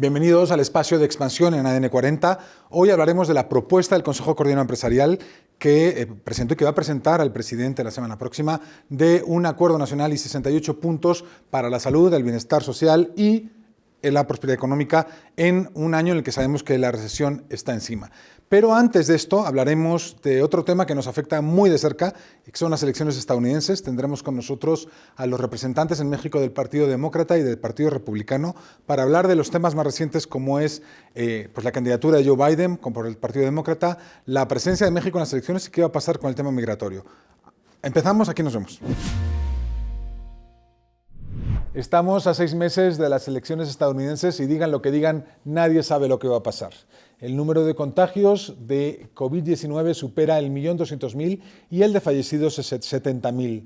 Bienvenidos al espacio de expansión en ADN 40. Hoy hablaremos de la propuesta del Consejo Coordinador Empresarial que presentó y que va a presentar al presidente la semana próxima de un acuerdo nacional y 68 puntos para la salud, el bienestar social y la prosperidad económica en un año en el que sabemos que la recesión está encima. Pero antes de esto hablaremos de otro tema que nos afecta muy de cerca, que son las elecciones estadounidenses. Tendremos con nosotros a los representantes en México del Partido Demócrata y del Partido Republicano para hablar de los temas más recientes como es pues la candidatura de Joe Biden por el Partido Demócrata, la presencia de México en las elecciones y qué va a pasar con el tema migratorio. Empezamos, aquí nos vemos. Estamos a 6 meses de las elecciones estadounidenses y digan lo que digan, nadie sabe lo que va a pasar. El número de contagios de COVID-19 supera el 1.200.000 y el de fallecidos es 70.000.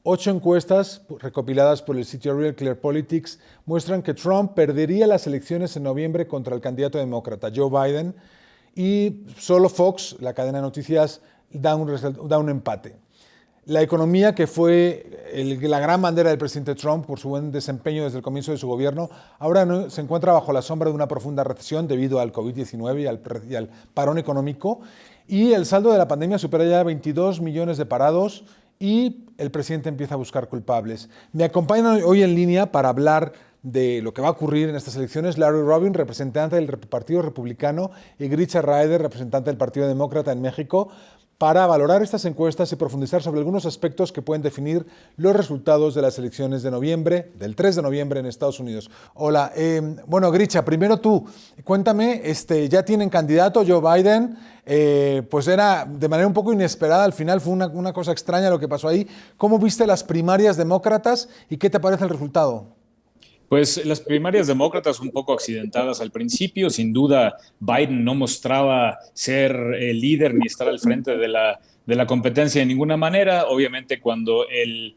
8 encuestas recopiladas por el sitio Real Clear Politics muestran que Trump perdería las elecciones en noviembre contra el candidato demócrata Joe Biden y solo Fox, la cadena de noticias, da un empate. La economía, que fue la gran bandera del presidente Trump por su buen desempeño desde el comienzo de su gobierno, ahora se encuentra bajo la sombra de una profunda recesión debido al COVID-19 y al parón económico. Y el saldo de la pandemia supera ya 22 millones de parados y el presidente empieza a buscar culpables. Me acompañan hoy en línea para hablar de lo que va a ocurrir en estas elecciones Larry Rubin, representante del Partido Republicano, y Gritcha Raeder, representante del Partido Demócrata en México, para valorar estas encuestas y profundizar sobre algunos aspectos que pueden definir los resultados de las elecciones de noviembre, del 3 de noviembre en Estados Unidos. Hola, bueno, Gritcha, primero tú, cuéntame, ya tienen candidato Joe Biden, pues era de manera un poco inesperada, al final fue una cosa extraña lo que pasó ahí. ¿Cómo viste las primarias demócratas y qué te parece el resultado? Pues las primarias demócratas un poco accidentadas al principio. Sin duda, Biden no mostraba ser el líder ni estar al frente de la competencia de ninguna manera. Obviamente, cuando el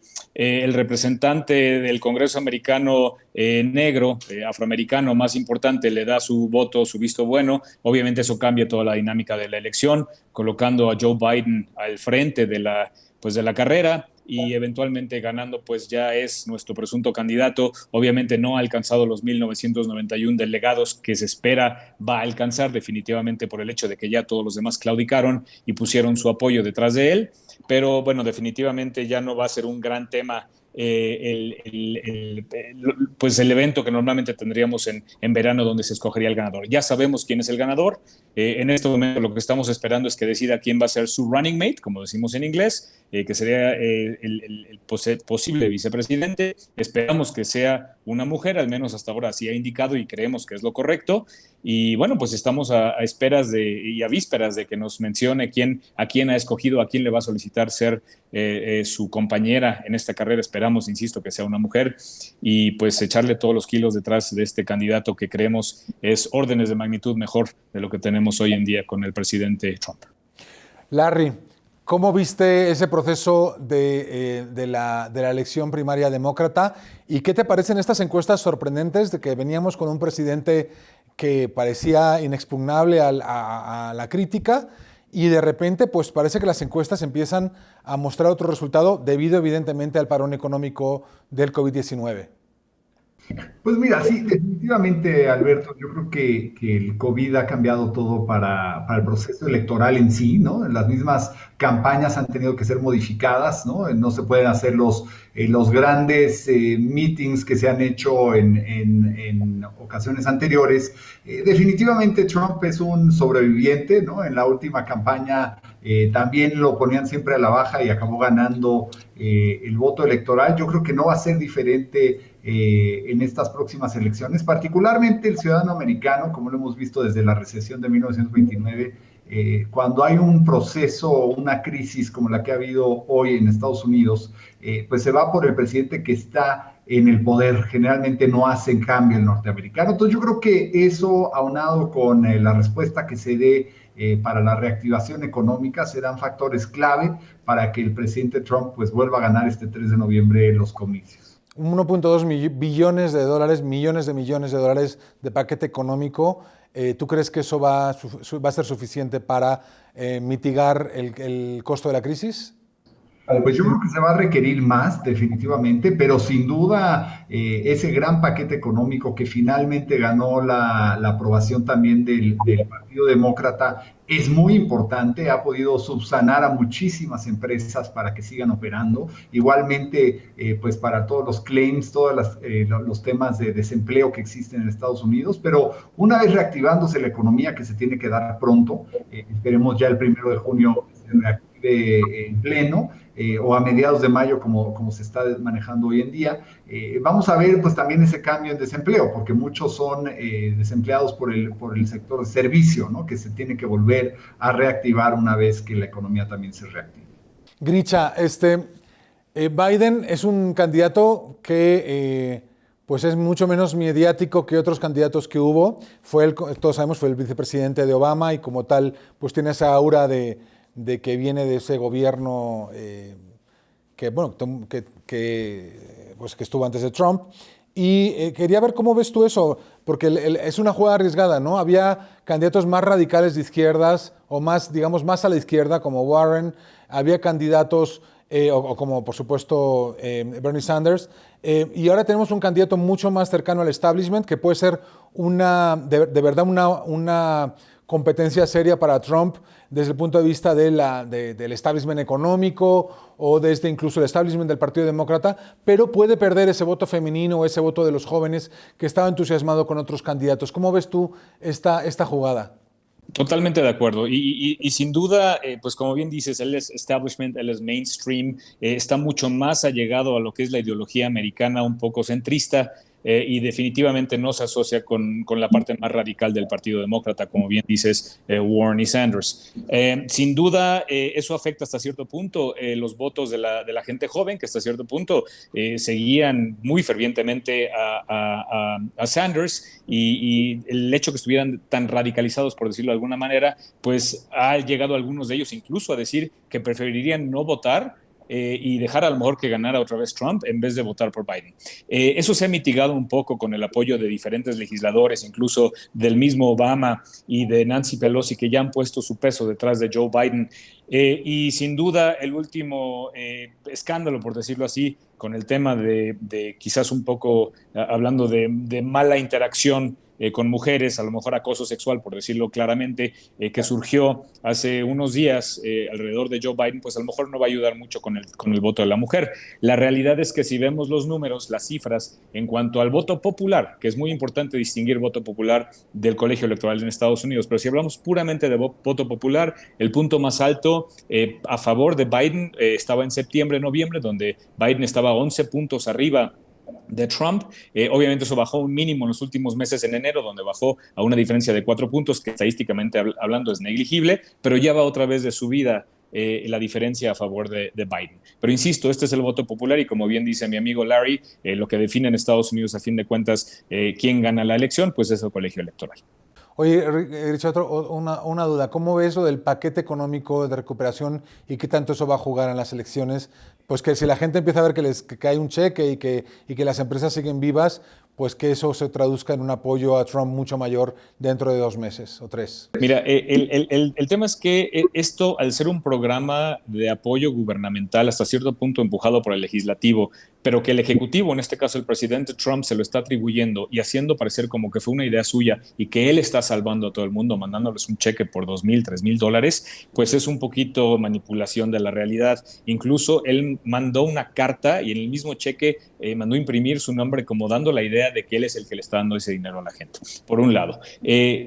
representante del Congreso americano negro, afroamericano más importante, le da su voto, su visto bueno, obviamente eso cambia toda la dinámica de la elección, colocando a Joe Biden al frente de la carrera. Y eventualmente ganando, pues ya es nuestro presunto candidato. Obviamente no ha alcanzado los 1.991 delegados que se espera va a alcanzar, definitivamente por el hecho de que ya todos los demás claudicaron y pusieron su apoyo detrás de él. Pero bueno, definitivamente ya no va a ser un gran tema pues el evento que normalmente tendríamos en verano donde se escogería el ganador. Ya sabemos quién es el ganador. En este momento lo que estamos esperando es que decida quién va a ser su running mate, como decimos en inglés, que sería el posible vicepresidente. Esperamos que sea una mujer, al menos hasta ahora así ha indicado y creemos que es lo correcto. Y bueno, pues estamos a esperas y a vísperas de que nos mencione a quién ha escogido, a quién le va a solicitar ser su compañera en esta carrera. Esperamos, insisto, que sea una mujer y pues echarle todos los kilos detrás de este candidato que creemos es órdenes de magnitud mejor de lo que tenemos hoy en día con el presidente Trump. Larry, ¿cómo viste ese proceso de la elección primaria demócrata? ¿Y qué te parecen estas encuestas sorprendentes de que veníamos con un presidente que parecía inexpugnable a la crítica y de repente pues parece que las encuestas empiezan a mostrar otro resultado debido evidentemente al parón económico del COVID-19? Pues mira, sí, definitivamente, Alberto, yo creo que el COVID ha cambiado todo para el proceso electoral en sí, ¿no? Las mismas campañas han tenido que ser modificadas, ¿no? No se pueden hacer los grandes meetings que se han hecho en ocasiones anteriores. Definitivamente Trump es un sobreviviente, ¿no? En la última campaña también lo ponían siempre a la baja y acabó ganando el voto electoral. Yo creo que no va a ser diferente en estas próximas elecciones, particularmente el ciudadano americano, como lo hemos visto desde la recesión de 1929, cuando hay un proceso o una crisis como la que ha habido hoy en Estados Unidos, pues se va por el presidente que está en el poder. Generalmente no hacen cambio el norteamericano. Entonces yo creo que eso, aunado con la respuesta que se dé para la reactivación económica, serán factores clave para que el presidente Trump pues vuelva a ganar este 3 de noviembre los comicios. 1.2 billones de dólares, millones de millones de dólares de paquete económico. ¿Tú crees que eso va a ser suficiente para mitigar el costo de la crisis? Vale, pues yo creo que se va a requerir más, definitivamente, pero sin duda ese gran paquete económico que finalmente ganó la aprobación también del Partido Demócrata es muy importante, ha podido subsanar a muchísimas empresas para que sigan operando. Igualmente, pues para todos los claims, todos los temas de desempleo que existen en Estados Unidos, pero una vez reactivándose la economía que se tiene que dar pronto, esperemos ya el 1 de junio se reactive en pleno, o a mediados de mayo, como se está manejando hoy en día, vamos a ver pues también ese cambio en desempleo, porque muchos son desempleados por el sector de servicio, ¿no? Que se tiene que volver a reactivar una vez que la economía también se reactive. Grisha, Biden es un candidato que pues es mucho menos mediático que otros candidatos que hubo. Todos sabemos, fue el vicepresidente de Obama y como tal pues tiene esa aura de que viene de ese gobierno pues, que estuvo antes de Trump. Y quería ver cómo ves tú eso, porque es una jugada arriesgada, ¿no? Había candidatos más radicales de izquierdas o más, digamos, más a la izquierda, como Warren. Había candidatos, o como por supuesto Bernie Sanders. Y ahora tenemos un candidato mucho más cercano al establishment, que puede ser de verdad una competencia seria para Trump desde el punto de vista del establishment económico o desde incluso el establishment del Partido Demócrata, pero puede perder ese voto femenino o ese voto de los jóvenes que estaba entusiasmado con otros candidatos. ¿Cómo ves tú esta jugada? Totalmente de acuerdo. Y sin duda, pues como bien dices, él es establishment, él es mainstream, está mucho más allegado a lo que es la ideología americana, un poco centrista, y definitivamente no se asocia con la parte más radical del Partido Demócrata, como bien dices, Warren y Sanders. Sin duda, eso afecta hasta cierto punto los votos de la gente joven, que hasta cierto punto seguían muy fervientemente a Sanders, y el hecho que estuvieran tan radicalizados, por decirlo de alguna manera, pues ha llegado a algunos de ellos incluso a decir que preferirían no votar y dejar a lo mejor que ganara otra vez Trump en vez de votar por Biden. Eso se ha mitigado un poco con el apoyo de diferentes legisladores, incluso del mismo Obama y de Nancy Pelosi, que ya han puesto su peso detrás de Joe Biden. Y sin duda el último escándalo, por decirlo así, con el tema de quizás un poco hablando de mala interacción con mujeres, a lo mejor acoso sexual, por decirlo claramente, que surgió hace unos días alrededor de Joe Biden, pues a lo mejor no va a ayudar mucho con el voto de la mujer. La realidad es que si vemos los números, las cifras, en cuanto al voto popular, que es muy importante distinguir voto popular del colegio electoral en Estados Unidos, pero si hablamos puramente de voto popular, el punto más alto a favor de Biden estaba en septiembre, noviembre, donde Biden estaba 11 puntos arriba de Trump. Obviamente eso bajó un mínimo en los últimos meses en enero, donde bajó a una diferencia de 4 puntos, que estadísticamente hablando es negligible, pero ya va otra vez de subida la diferencia a favor de Biden. Pero insisto, este es el voto popular y como bien dice mi amigo Larry, lo que define en Estados Unidos a fin de cuentas quién gana la elección, pues es el colegio electoral. Oye, Richard, una duda. ¿Cómo ves eso del paquete económico de recuperación y qué tanto eso va a jugar en las elecciones? Pues que si la gente empieza a ver que hay un cheque y que las empresas siguen vivas, pues que eso se traduzca en un apoyo a Trump mucho mayor dentro de 2 meses o 3. Mira, el tema es que esto, al ser un programa de apoyo gubernamental hasta cierto punto empujado por el legislativo, pero que el ejecutivo, en este caso el presidente Trump, se lo está atribuyendo y haciendo parecer como que fue una idea suya y que él está salvando a todo el mundo, mandándoles un cheque por $2,000, $3,000, pues es un poquito manipulación de la realidad. Incluso él mandó una carta y en el mismo cheque mandó imprimir su nombre como dando la idea de que él es el que le está dando ese dinero a la gente, por un lado.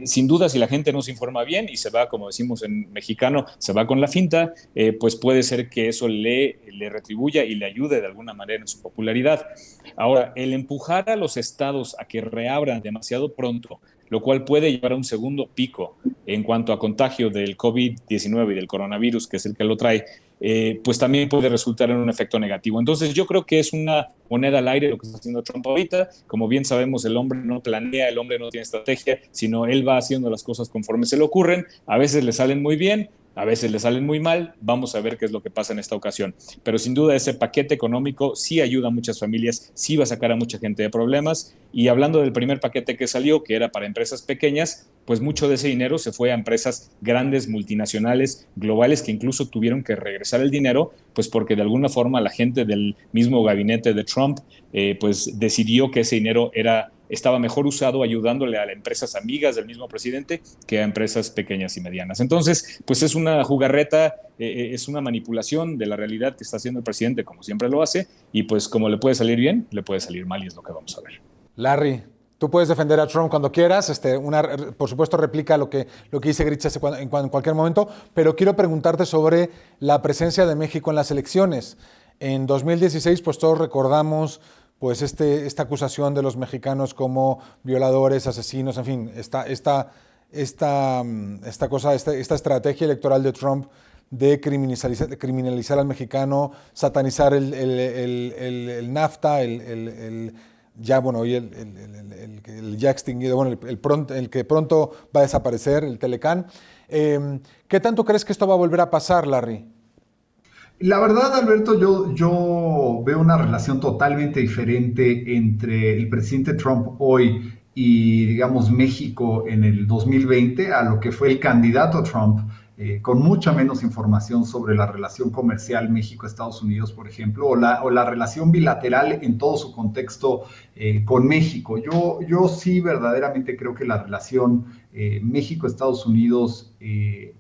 Sin duda, si la gente no se informa bien y se va, como decimos en mexicano, se va con la finta, pues puede ser que eso le retribuya y le ayude de alguna manera en su popularidad. Ahora, el empujar a los estados a que reabran demasiado pronto, lo cual puede llevar a un segundo pico en cuanto a contagio del COVID-19 y del coronavirus, que es el que lo trae, pues también puede resultar en un efecto negativo. Entonces yo creo que es una moneda al aire lo que está haciendo Trump ahorita. Como bien sabemos, el hombre no planea, el hombre no tiene estrategia, sino él va haciendo las cosas conforme se le ocurren. A veces le salen muy bien, A veces le salen muy mal, vamos a ver qué es lo que pasa en esta ocasión. Pero sin duda ese paquete económico sí ayuda a muchas familias, sí va a sacar a mucha gente de problemas. Y hablando del primer paquete que salió, que era para empresas pequeñas, pues mucho de ese dinero se fue a empresas grandes, multinacionales, globales, que incluso tuvieron que regresar el dinero, pues porque de alguna forma la gente del mismo gabinete de Trump pues decidió que ese dinero estaba mejor usado ayudándole a empresas amigas del mismo presidente que a empresas pequeñas y medianas. Entonces, pues es una jugarreta, es una manipulación de la realidad que está haciendo el presidente, como siempre lo hace, y pues como le puede salir bien, le puede salir mal, y es lo que vamos a ver. Larry, tú puedes defender a Trump cuando quieras, por supuesto replica lo que dice Gritch en cualquier momento, pero quiero preguntarte sobre la presencia de México en las elecciones. En 2016, pues todos recordamos pues esta acusación de los mexicanos como violadores, asesinos, en fin, esta estrategia electoral de Trump de criminalizar al mexicano, satanizar el NAFTA, ya bueno, hoy el ya extinguido, bueno, el que pronto va a desaparecer, el Telecán. ¿Qué tanto crees que esto va a volver a pasar, Larry? La verdad, Alberto, yo veo una relación totalmente diferente entre el presidente Trump hoy y, digamos, México en el 2020 a lo que fue el candidato Trump, con mucha menos información sobre la relación comercial México-Estados Unidos, por ejemplo, o la relación bilateral en todo su contexto con México. Yo sí verdaderamente creo que la relación México-Estados Unidos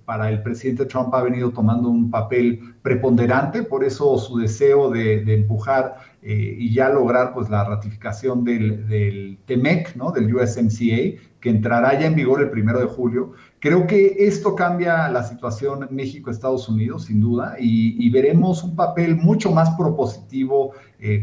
para el presidente Trump ha venido tomando un papel preponderante, por eso su deseo de empujar y ya lograr pues la ratificación del TEMEC, ¿no? Del USMCA, que entrará ya en vigor el 1 de julio. Creo que esto cambia la situación México-Estados Unidos, sin duda, y veremos un papel mucho más propositivo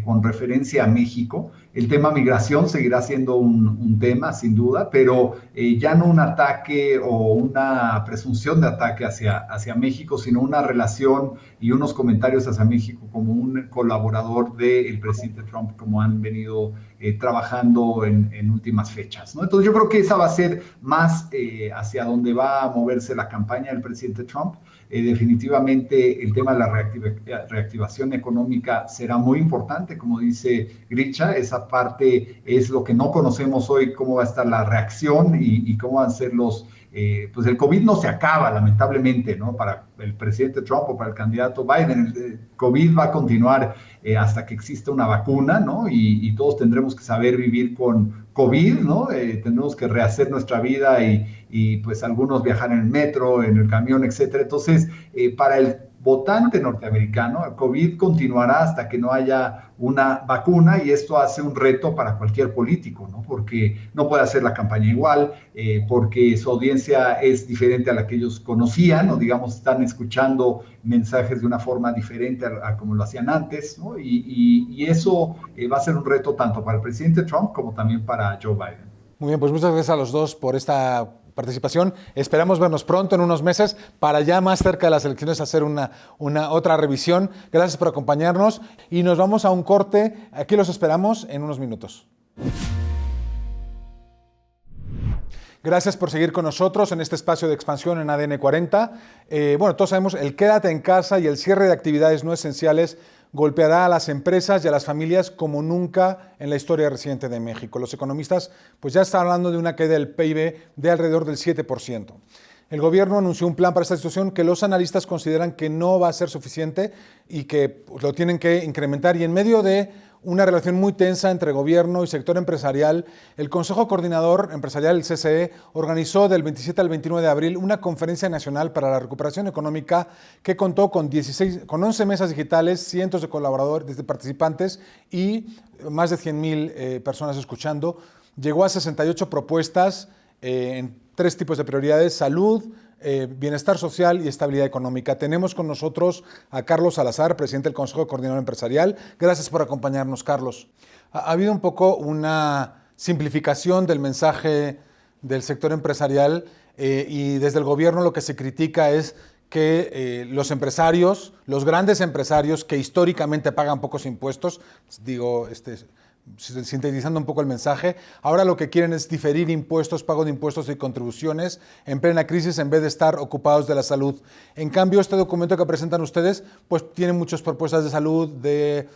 con referencia a México. El tema migración seguirá siendo un tema, sin duda, pero ya no un ataque o una presunción de ataque hacia México, sino una relación y unos comentarios hacia México como un colaborador del presidente Trump, como han venido trabajando en últimas fechas, ¿no? Entonces yo creo que esa va a ser más hacia donde va a moverse la campaña del presidente Trump. Definitivamente el tema de la reactivación económica será muy importante, como dice Gritcha, esa parte es lo que no conocemos hoy, cómo va a estar la reacción y cómo van a ser pues el COVID no se acaba, lamentablemente, ¿no? Para el presidente Trump o para el candidato Biden, el COVID va a continuar hasta que exista una vacuna, ¿no? Y todos tendremos que saber vivir con COVID, ¿no? Tendremos que rehacer nuestra vida y pues algunos viajar en el metro, en el camión, etcétera. Entonces, para el votante norteamericano, el COVID continuará hasta que no haya una vacuna y esto hace un reto para cualquier político, ¿no? Porque no puede hacer la campaña igual, porque su audiencia es diferente a la que ellos conocían, o digamos, están escuchando mensajes de una forma diferente a como lo hacían antes, ¿no? Y eso va a ser un reto tanto para el presidente Trump como también para Joe Biden. Muy bien, pues muchas gracias a los dos por esta participación. Esperamos vernos pronto, en unos meses, para ya más cerca de las elecciones hacer una otra revisión. Gracias por acompañarnos y nos vamos a un corte. Aquí los esperamos en unos minutos. Gracias por seguir con nosotros en este espacio de expansión en ADN 40. Bueno, todos sabemos, el quédate en casa y el cierre de actividades no esenciales golpeará a las empresas y a las familias como nunca en la historia reciente de México. Los economistas pues ya están hablando de una caída del PIB de alrededor del 7%. El gobierno anunció un plan para esta situación que los analistas consideran que no va a ser suficiente y que pues, lo tienen que incrementar. Y en medio de una relación muy tensa entre gobierno y sector empresarial, el Consejo Coordinador Empresarial, el CCE, organizó del 27 al 29 de abril una conferencia nacional para la recuperación económica que contó con 11 mesas digitales, cientos de colaboradores, de participantes y más de 100,000 personas escuchando. Llegó a 68 propuestas en 3 tipos de prioridades: salud, bienestar social y estabilidad económica. Tenemos con nosotros a Carlos Salazar, presidente del Consejo Coordinador Empresarial. Gracias por acompañarnos, Carlos. Ha habido un poco una simplificación del mensaje del sector empresarial y desde el gobierno lo que se critica es que los empresarios, los grandes empresarios que históricamente pagan pocos impuestos, digo, sintetizando un poco el mensaje, ahora lo que quieren es diferir impuestos, pago de impuestos y contribuciones en plena crisis en vez de estar ocupados de la salud. En cambio, este documento que presentan ustedes, pues tiene muchas propuestas de salud, de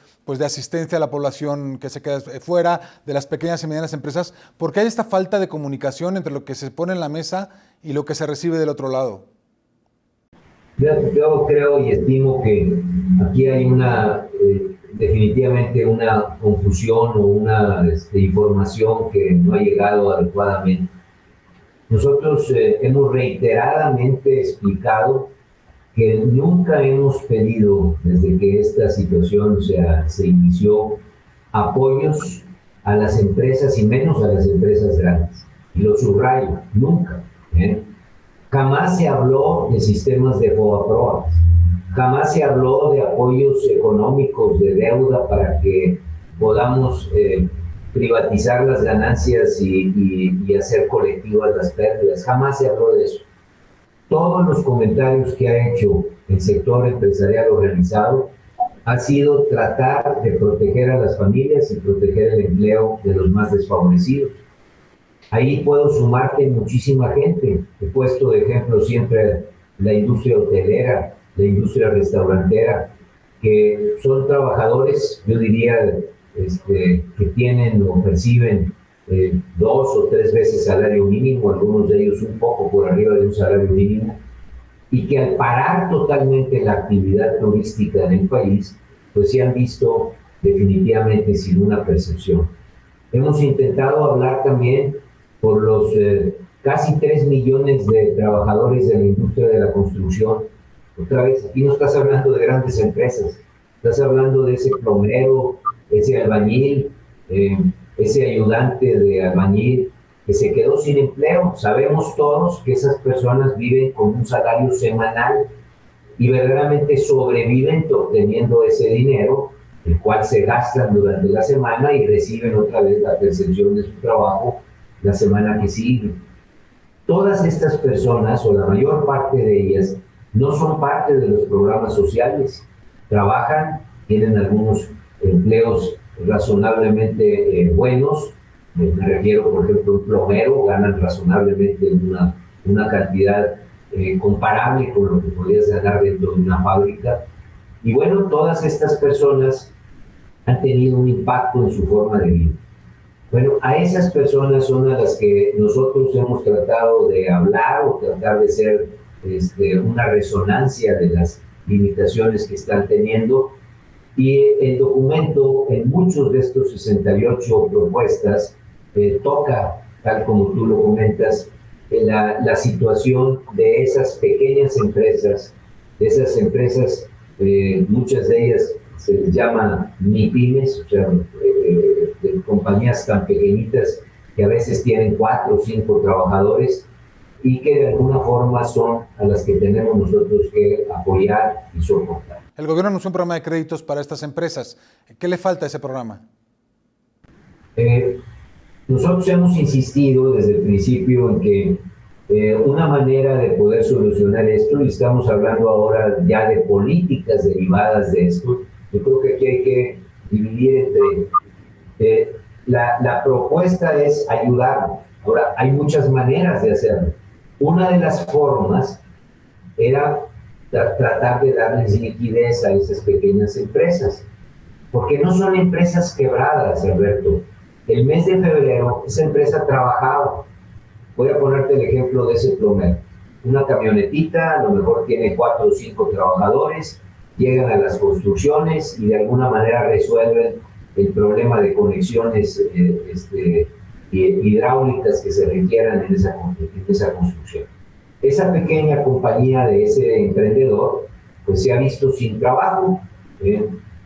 asistencia a la población que se queda fuera, de las pequeñas y medianas empresas. ¿Por qué hay esta falta de comunicación entre lo que se pone en la mesa y lo que se recibe del otro lado? Yo creo y estimo que aquí hay definitivamente una confusión o una información que no ha llegado adecuadamente. Nosotros hemos reiteradamente explicado que nunca hemos pedido, desde que esta situación se inició, apoyos a las empresas y menos a las empresas grandes. Y lo subrayo, nunca. Jamás se habló de sistemas de FOBAPROA, jamás se habló de apoyos económicos, de deuda para que podamos privatizar las ganancias y hacer colectivas las pérdidas. Jamás se habló de eso. Todos los comentarios que ha hecho el sector empresarial organizado ha sido tratar de proteger a las familias y proteger el empleo de los más desfavorecidos. Ahí puedo sumar que muchísima gente. He puesto de ejemplo siempre la industria hotelera, la industria restaurantera, que son trabajadores, yo diría, que tienen o perciben 2 o 3 veces salario mínimo, algunos de ellos un poco por arriba de un salario mínimo, y que al parar totalmente la actividad turística en el país, pues se han visto definitivamente sin una percepción. Hemos intentado hablar también por los casi 3 millones de trabajadores de la industria de la construcción. Otra vez, aquí no estás hablando de grandes empresas, estás hablando de ese plomero, ese albañil, ese ayudante de albañil que se quedó sin empleo. Sabemos todos que esas personas viven con un salario semanal y verdaderamente sobreviven obteniendo ese dinero, el cual se gastan durante la semana y reciben otra vez la percepción de su trabajo la semana que sigue. Todas estas personas, o la mayor parte de ellas, no son parte de los programas sociales. Trabajan, tienen algunos empleos razonablemente buenos. Me refiero, por ejemplo, a un plomero, ganan razonablemente una cantidad comparable con lo que podrías ganar dentro de una fábrica. Y bueno, todas estas personas han tenido un impacto en su forma de vida. Bueno, a esas personas son a las que nosotros hemos tratado de hablar o tratar de ser una resonancia de las limitaciones que están teniendo. Y el documento, en muchos de estos 68 propuestas, toca, tal como tú lo comentas, la situación de esas pequeñas empresas, muchas de ellas se les llama MIPYMES, o sea, de compañías tan pequeñitas que a veces tienen 4 o 5 trabajadores y que de alguna forma son a las que tenemos nosotros que apoyar y soportar. El gobierno anunció un programa de créditos para estas empresas. ¿Qué le falta a ese programa? Nosotros hemos insistido desde el principio en que una manera de poder solucionar esto, y estamos hablando ahora ya de políticas derivadas de esto, yo creo que aquí hay que dividir entre... la propuesta es ayudar. Ahora, hay muchas maneras de hacerlo. Una de las formas era tratar de darles liquidez a esas pequeñas empresas, porque no son empresas quebradas, Alberto. El mes de febrero esa empresa trabajaba. Voy a ponerte el ejemplo de ese plomero. Una camionetita, a lo mejor tiene 4 o 5 trabajadores, llegan a las construcciones y de alguna manera resuelven el problema de conexiones hidráulicas que se requieran en esa construcción. Esa pequeña compañía de ese emprendedor pues se ha visto sin trabajo,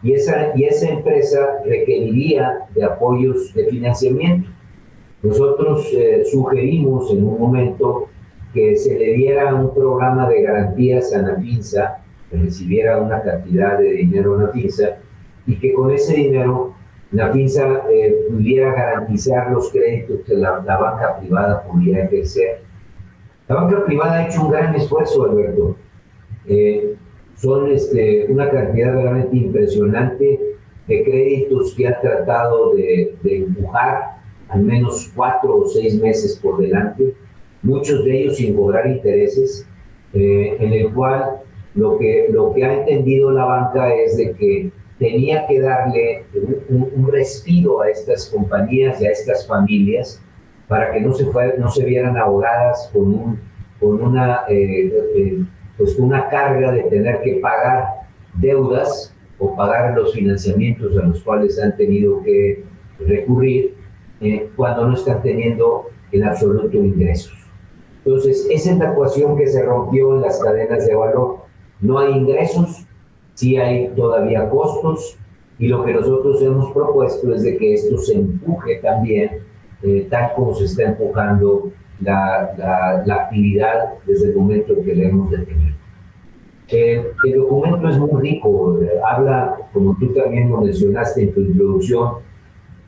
y esa empresa requeriría de apoyos de financiamiento. Nosotros sugerimos en un momento que se le diera un programa de garantías a Nafinsa, que recibiera una cantidad de dinero a Nafinsa, y que con ese dinero Nafinsa pudiera garantizar los créditos que la banca privada pudiera ejercer. La banca privada ha hecho un gran esfuerzo, Alberto. Son una cantidad realmente impresionante de créditos que ha tratado de empujar al menos 4 o 6 meses por delante, muchos de ellos sin cobrar intereses, en el cual lo que ha entendido la banca es de que tenía que darle un respiro a estas compañías y a estas familias para que no se vieran ahogadas con una carga de tener que pagar deudas o pagar los financiamientos a los cuales han tenido que recurrir cuando no están teniendo en absoluto ingresos. Entonces, esa es la ecuación que se rompió en las cadenas de valor. No hay ingresos, sí hay todavía costos, y lo que nosotros hemos propuesto es de que esto se empuje también, tal como se está empujando la actividad desde el momento en que le hemos detenido. El documento es muy rico, habla, como tú también lo mencionaste en tu introducción,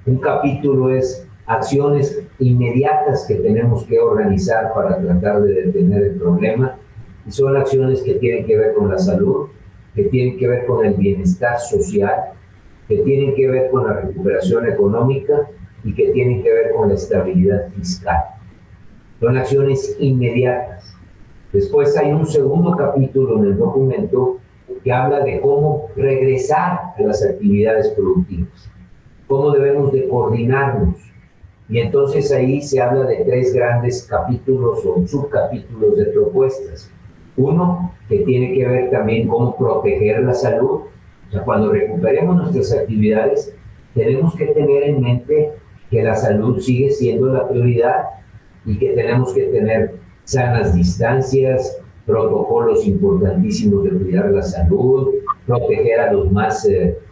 un capítulo es acciones inmediatas que tenemos que organizar para tratar de detener el problema, y son acciones que tienen que ver con la salud, que tienen que ver con el bienestar social, que tienen que ver con la recuperación económica y que tienen que ver con la estabilidad fiscal. Son acciones inmediatas. Después hay un segundo capítulo en el documento que habla de cómo regresar a las actividades productivas, cómo debemos de coordinarnos. Y entonces ahí se habla de 3 grandes capítulos o subcapítulos de propuestas. Uno, que tiene que ver también cómo proteger la salud. O sea, cuando recuperemos nuestras actividades, tenemos que tener en mente que la salud sigue siendo la prioridad y que tenemos que tener sanas distancias, protocolos importantísimos de cuidar la salud, proteger a los más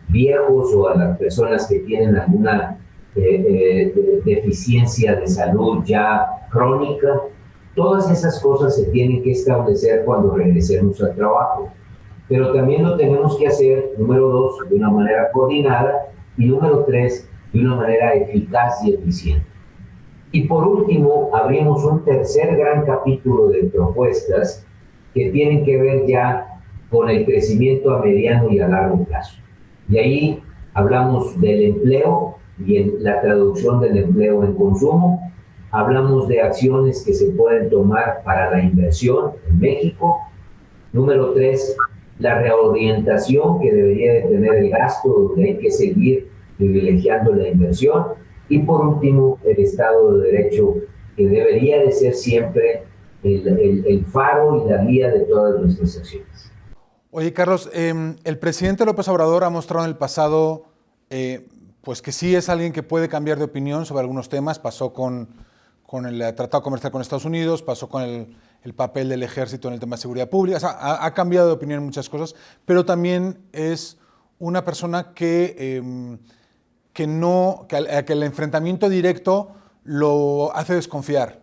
viejos o a las personas que tienen alguna deficiencia de salud ya crónica. Todas esas cosas se tienen que establecer cuando regresemos al trabajo. Pero también lo tenemos que hacer, número 2, de una manera coordinada, y número 3, de una manera eficaz y eficiente. Y por último, abrimos un tercer gran capítulo de propuestas que tienen que ver ya con el crecimiento a mediano y a largo plazo. Y ahí hablamos del empleo y en la traducción del empleo en consumo. Hablamos de acciones que se pueden tomar para la inversión en México. Número 3, la reorientación que debería de tener el gasto, donde hay que seguir privilegiando la inversión. Y por último, el Estado de Derecho, que debería de ser siempre el faro y la guía de todas nuestras acciones. Oye, Carlos, el presidente López Obrador ha mostrado en el pasado pues que sí es alguien que puede cambiar de opinión sobre algunos temas. Pasó con el tratado comercial con Estados Unidos, pasó con el papel del ejército en el tema de seguridad pública. O sea, ha cambiado de opinión en muchas cosas, pero también es una persona que el enfrentamiento directo lo hace desconfiar.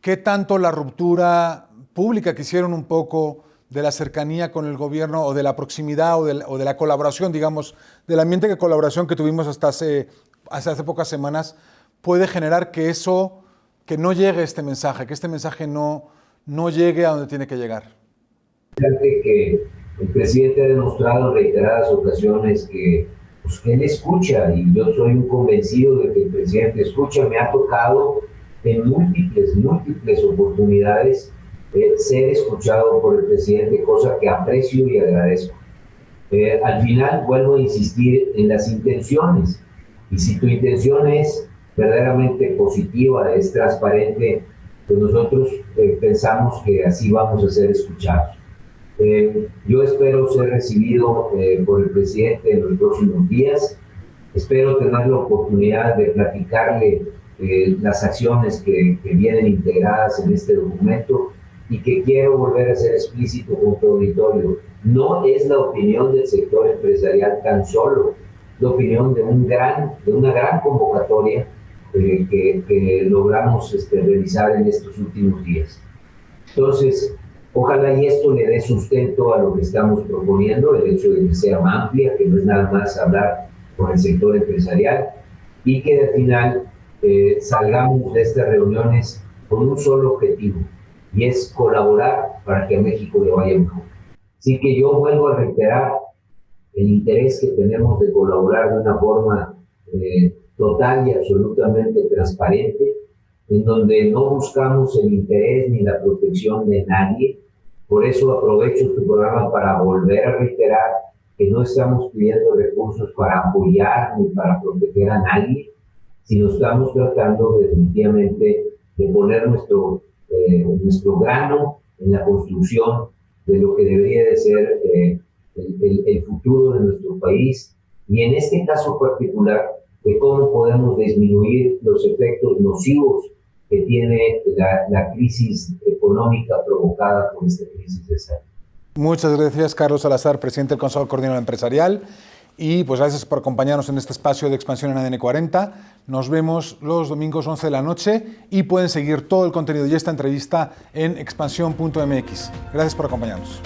¿Qué tanto la ruptura pública que hicieron un poco de la cercanía con el gobierno o de la proximidad o de la colaboración, digamos, del ambiente de colaboración que tuvimos hasta hace pocas semanas, puede generar que no llegue este mensaje, que este mensaje no llegue a donde tiene que llegar? Fíjate que el presidente ha demostrado en reiteradas ocasiones que él escucha, y yo soy un convencido de que el presidente escucha. Me ha tocado en múltiples oportunidades ser escuchado por el presidente, cosa que aprecio y agradezco. Al final vuelvo a insistir en las intenciones, y si tu intención es verdaderamente positiva, es transparente, pues nosotros pensamos que así vamos a ser escuchados. Yo espero ser recibido por el presidente en los próximos días. Espero tener la oportunidad de platicarle las acciones que vienen integradas en este documento, y que quiero volver a ser explícito con tu auditorio. No es la opinión del sector empresarial tan solo, la opinión de una gran convocatoria que logramos realizar en estos últimos días. Entonces, ojalá y esto le dé sustento a lo que estamos proponiendo, el hecho de que sea amplia, que no es nada más hablar con el sector empresarial, y que al final salgamos de estas reuniones con un solo objetivo, y es colaborar para que a México le vaya mejor. Así que yo vuelvo a reiterar el interés que tenemos de colaborar de una forma total y absolutamente transparente, en donde no buscamos el interés ni la protección de nadie. Por eso aprovecho tu programa para volver a reiterar que no estamos pidiendo recursos para apoyar ni para proteger a nadie, sino estamos tratando definitivamente de poner nuestro grano en la construcción de lo que debería de ser el futuro de nuestro país, y en este caso particular de cómo podemos disminuir los efectos nocivos que tiene la crisis económica provocada por esta crisis de salud. Muchas gracias, Carlos Salazar, presidente del Consejo Coordinador Empresarial, y pues gracias por acompañarnos en este espacio de Expansión en ADN 40. Nos vemos los domingos 11 de la noche y pueden seguir todo el contenido y esta entrevista en expansión.mx. Gracias por acompañarnos.